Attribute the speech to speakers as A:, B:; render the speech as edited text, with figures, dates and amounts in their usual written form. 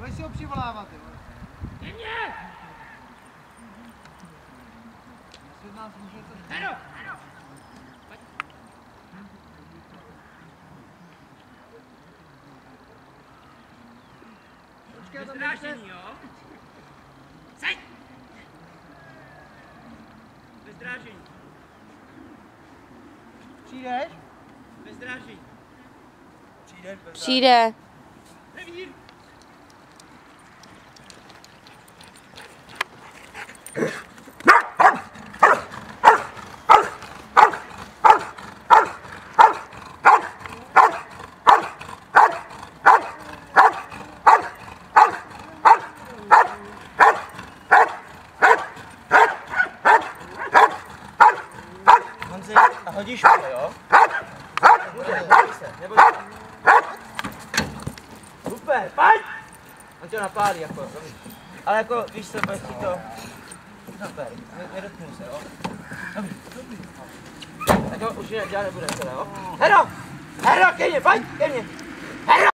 A: Budeš si ho přivolávat, jo.
B: Jemně!
A: Jestli nás můžete...
B: Hero!
A: Počkej, tam
B: Bezdráždění, jo? Seď! Bezdráždění.
A: Přijdeš?
B: Bezdráždění.
A: Přijdeš bez
C: Přijde.
B: Revír!
A: Honzi, a hodíš ho, jo? Neboj se, neboj se. Super, pojď! On tě napálí, jako, ale jako, víš co, pojď si to... Super, nedotknu se, jo? Dobrý. Tak jo, už dělat nebude, teda, jo? Hero! Hero, ke mně, pojď, ke mně! Hero!